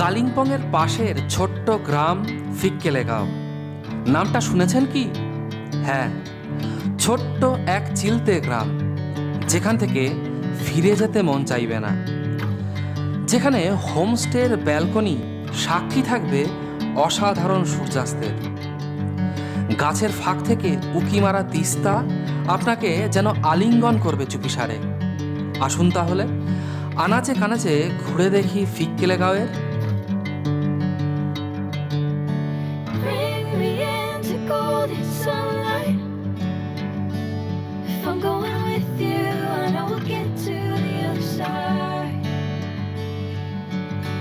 কালিম্পংয়ের পাশের ছোট্ট গ্রাম ফিক্কেলেগাঁও। নামটা শুনেছেন কি? হ্যাঁ, ছোট্ট এক চিলতে গ্রাম, যেখান থেকে ফিরে যেতে মন চাইবে না, যেখানে হোমস্টের ব্যালকনি সাক্ষী থাকবে অসাধারণ সূর্যাস্তের। গাছের ফাঁক থেকে উঁকি মারা তিস্তা আপনাকে যেন আলিঙ্গন করবে চুপিসারে। আসুন তাহলে আনাচে কানাচে ঘুরে দেখি ফিক্কেলেগাঁওয়ের। Bring me into golden sunlight. If I'm going with you, I know we'll get to the other side.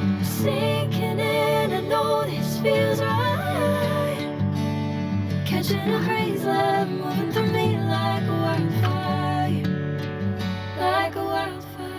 I'm sinking in, I know this feels right. Catching a breeze, love moving through me like a wildfire, like a wildfire.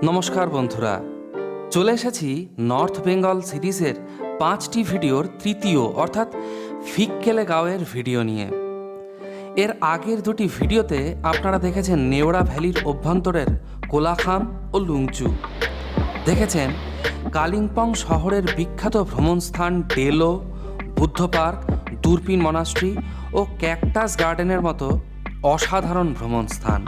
নমস্কার বন্ধুরা, চলে এসেছি north Bengal সিরিজের 5টি ভিডিওর তৃতীয় অর্থাৎ ফিক্কেলেগাঁওয়ের video নিয়ে। এর আগের দুটি ভিডিওতে আপনারা দেখেছেন নেওড়া ভ্যালির অভ্যন্তরের কোলাখাম ও লুংচু, দেখেছেন কালিম্পং শহরের বিখ্যাত ভ্রমণস্থান ডেলো, বুদ্ধ পার্ক, দূরবীন মনাস্ট্রি ও ক্যাকটাস গার্ডেনের মতো অসাধারণ ভ্রমণস্থান।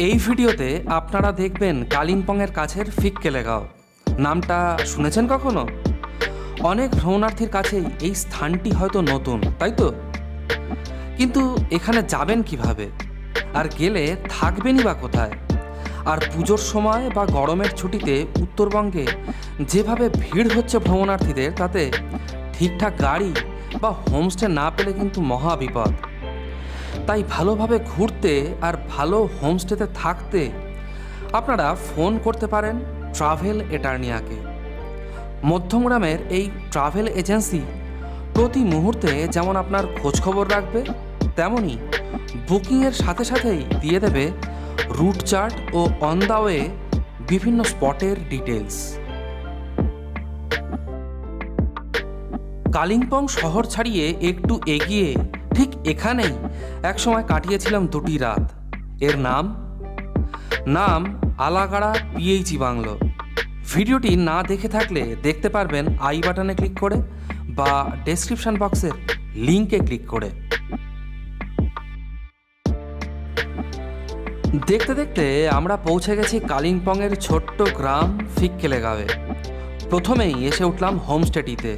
এই ভিডিওতে আপনারা দেখবেন কালিম্পংয়ের কাছের ফিক্কেলেগাঁও। নামটা শুনেছেন কখনো? অনেক ভ্রমণার্থীর কাছেই এই স্থানটি হয়তো নতুন, তাই তো? কিন্তু এখানে যাবেন কিভাবে, আর গেলে থাকবেনই বা কোথায়? আর পুজোর সময় বা গরমের ছুটিতে উত্তরবঙ্গে যেভাবে ভিড় হচ্ছে ভ্রমণার্থীদের, তাতে ঠিকঠাক গাড়ি বা হোমস্টে না পেলে কিন্তু মহা বিপদ। তাই ভালোভাবে ঘুরতে আর ভালো হোমস্টেতে থাকতে আপনারা ফোন করতে পারেন ট্রাভেল এটার্নিয়াকে। মধ্যমগ্রামের এই ট্রাভেল এজেন্সি প্রতি মুহূর্তে যেমন আপনার খোঁজখবর রাখবে, তেমনই বুকিংয়ের সাথে সাথেই দিয়ে দেবে রুট চার্ট ও অন দ্য ওয়ে বিভিন্ন স্পটের ডিটেলস। কালিম্পং শহর ছাড়িয়ে একটু এগিয়ে ঠিক এখানেই একসময় কাটিয়েছিলাম 2টি রাত। এর নাম আলাগাড়া পিএইচই বাংলো। ভিডিওটি না দেখে থাকলে দেখতে পারবেন আই বাটনে ক্লিক করে বা ডেসক্রিপশন বক্সের লিঙ্কে ক্লিক করে। দেখতে দেখতে আমরা পৌঁছে গেছি কালিম্পংয়ের ছোট্ট গ্রাম ফিক্কেলেগাঁওয়ে। প্রথমেই এসে উঠলাম হোমস্টেটিতে।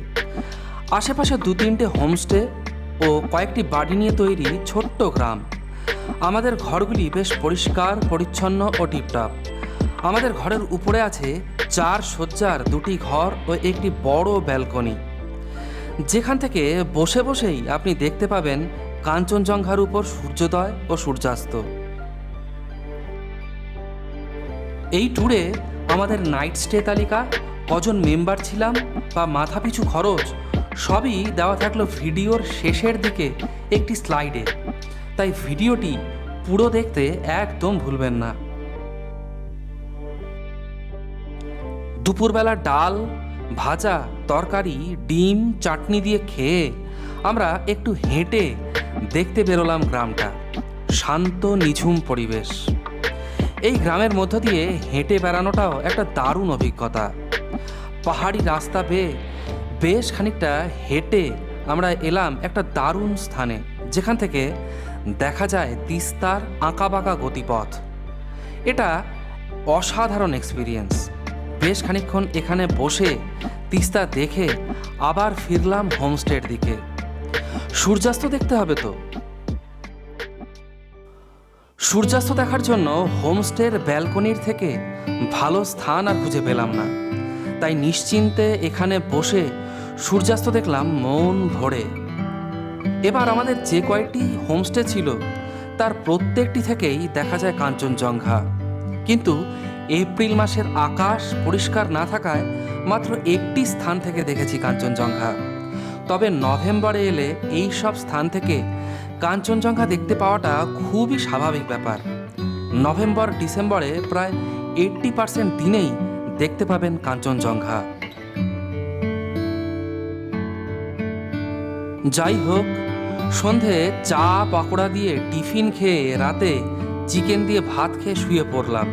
আশেপাশে 2-3টে হোমস্টে ও কয়েকটি বাড়ি নিয়ে তৈরি ছোট্ট গ্রাম। আমাদের ঘরগুলি বেশ পরিষ্কার পরিচ্ছন্ন ও টিপটপ। আমাদের ঘরের উপরে আছে 4 শয্যার 2টি ঘর ও একটি বড় ব্যালকনি, যেখান থেকে বসে বসেই আপনি দেখতে পাবেন কাঞ্চনজঙ্ঘার উপর সূর্যোদয় ও সূর্যাস্ত। এই ট্যুরে আমাদের নাইট স্টে তালিকা, কজন মেম্বার ছিলাম বা মাথাপিছু খরচ সবই দেওয়া থাকলো ভিডিওর শেষের দিকে একটি স্লাইডে, তাই ভিডিওটি পুরো দেখতে একদম ভুলবেন না। দুপুরবেলা ডাল, ভাজা, তরকারি, ডিম, চাটনি দিয়ে খেয়ে আমরা একটু হেঁটে দেখতে বেরোলাম গ্রামটা। শান্ত নিঝুম পরিবেশ। এই গ্রামের মধ্য দিয়ে হেঁটে বেড়ানোটাও একটা দারুণ অভিজ্ঞতা। পাহাড়ি রাস্তা বেয়ে বেশ খানিকটা হেঁটে আমরা এলাম একটা দারুণ স্থানে, যেখান থেকে দেখা যায় তিস্তার আঁকাবাঁকা গতিপথ। এটা অসাধারণ এক্সপিরিয়েন্স। বেশ খানিকক্ষণ এখানে বসে তিস্তা দেখে আবার ফিরলাম হোমস্টের দিকে। সূর্যাস্ত দেখতে হবে তো। সূর্যাস্ত দেখার জন্য হোমস্টের ব্যালকনির থেকে ভালো স্থান আর খুঁজে পেলাম না, তাই নিশ্চিন্তে এখানে বসে সূর্যাস্ত দেখলাম মন ভরে। এবার আমাদের যে কয়েকটি হোমস্টে ছিল তার প্রত্যেকটি থেকেই দেখা যায় কাঞ্চনজঙ্ঘা, কিন্তু এপ্রিল মাসের আকাশ পরিষ্কার না থাকায় মাত্র একটি স্থান থেকে দেখেছি কাঞ্চনজঙ্ঘা। তবে নভেম্বরে এলে এই সব স্থান থেকে কাঞ্চনজঙ্ঘা দেখতে পাওয়াটা খুবই স্বাভাবিক ব্যাপার। নভেম্বর ডিসেম্বরে প্রায় 80% দিনেই দেখতে পাবেন কাঞ্চনজঙ্ঘা। যাই হোক, সন্ধে চা পকোড়া দিয়ে টিফিন খেয়ে রাতে চিকেন দিয়ে ভাত খেয়ে শুয়ে পড়লাম।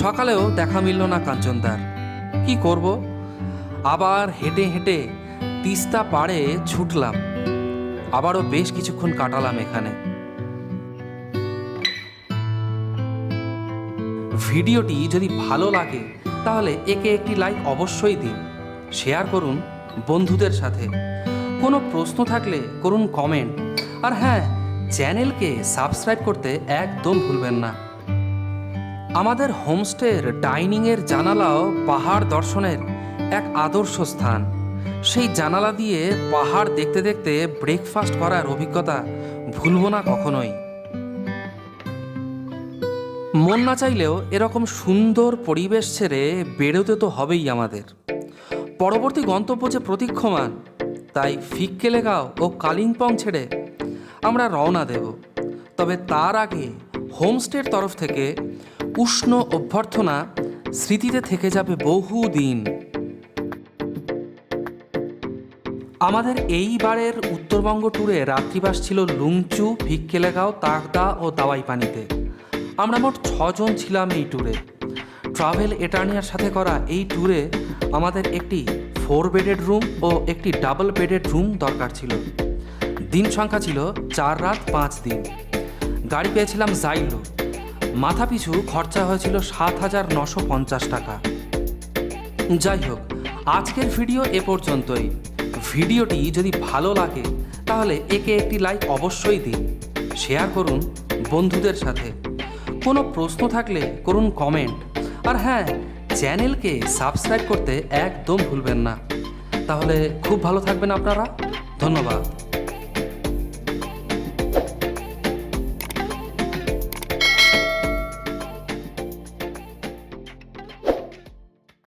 সকালেও দেখা মিলল না কাঞ্চনদার। কি করব, আবার হেঁটে হেঁটে তিস্তা পাড়ে ছুটলাম। আবারও বেশ কিছুক্ষণ কাটালাম এখানে। ভিডিওটি যদি ভালো লাগে তাহলে একে একটি লাইক অবশ্যই দিন, শেয়ার করুন বন্ধুদের সাথে। কোনো প্রশ্ন থাকলে করুন কমেন্ট, আর হ্যাঁ, চ্যানেলকে সাবস্ক্রাইব করতে একদম ভুলবেন না। আমাদের হোমস্টের ডাইনিংয়ের জানালাও পাহাড় দর্শনের এক আদর্শ স্থান। সেই জানালা দিয়ে পাহাড় দেখতে দেখতে ব্রেকফাস্ট করার অভিজ্ঞতা ভুলব না কখনোই। মন না চাইলেও এরকম সুন্দর পরিবেশ ছেড়ে বেরোতে তো হবেই আমাদের। পরবর্তী গন্তব্য যে প্রতীক্ষমান, তাই ফিক্কেলেগাঁও ও কালিম্পং ছেড়ে আমরা রওনা দেব। তবে তার আগে হোমস্টের তরফ থেকে উষ্ণ অভ্যর্থনা স্মৃতিতে থেকে যাবে বহুদিন। আমাদের এইবারের উত্তরবঙ্গ ট্যুরে রাত্রিবাস ছিল লুংচু, ফিক্কেলেগাঁও, তাকদা ও দাওয়াইপানিতে। আমরা মোট 6 জন ছিলাম এই ট্যুরে। ট্রাভেল এটার্নিয়ার সাথে করা এই ট্যুরে আমাদের একটি 4 বেডেড রুম ও একটি ডাবল বেডেড রুম দরকার ছিল। দিন সংখ্যা ছিল 4 রাত 5 দিন। গাড়ি পেয়েছিলাম জাইলো। মাথাপিছু খরচা হয়েছিল 7,950 টাকা। যাই হোক, আজকের ভিডিও এ পর্যন্তই। ভিডিওটি যদি ভালো লাগে তাহলে একে একটি লাইক অবশ্যই দিন, শেয়ার করুন বন্ধুদের সাথে। কোনো প্রশ্ন থাকলে করুন কমেন্ট, আর হ্যাঁ, চ্যানেলকে সাবস্ক্রাইব করতে একদম ভুলবেন না। তাহলে খুব ভালো থাকবেন আপনারা। ধন্যবাদ।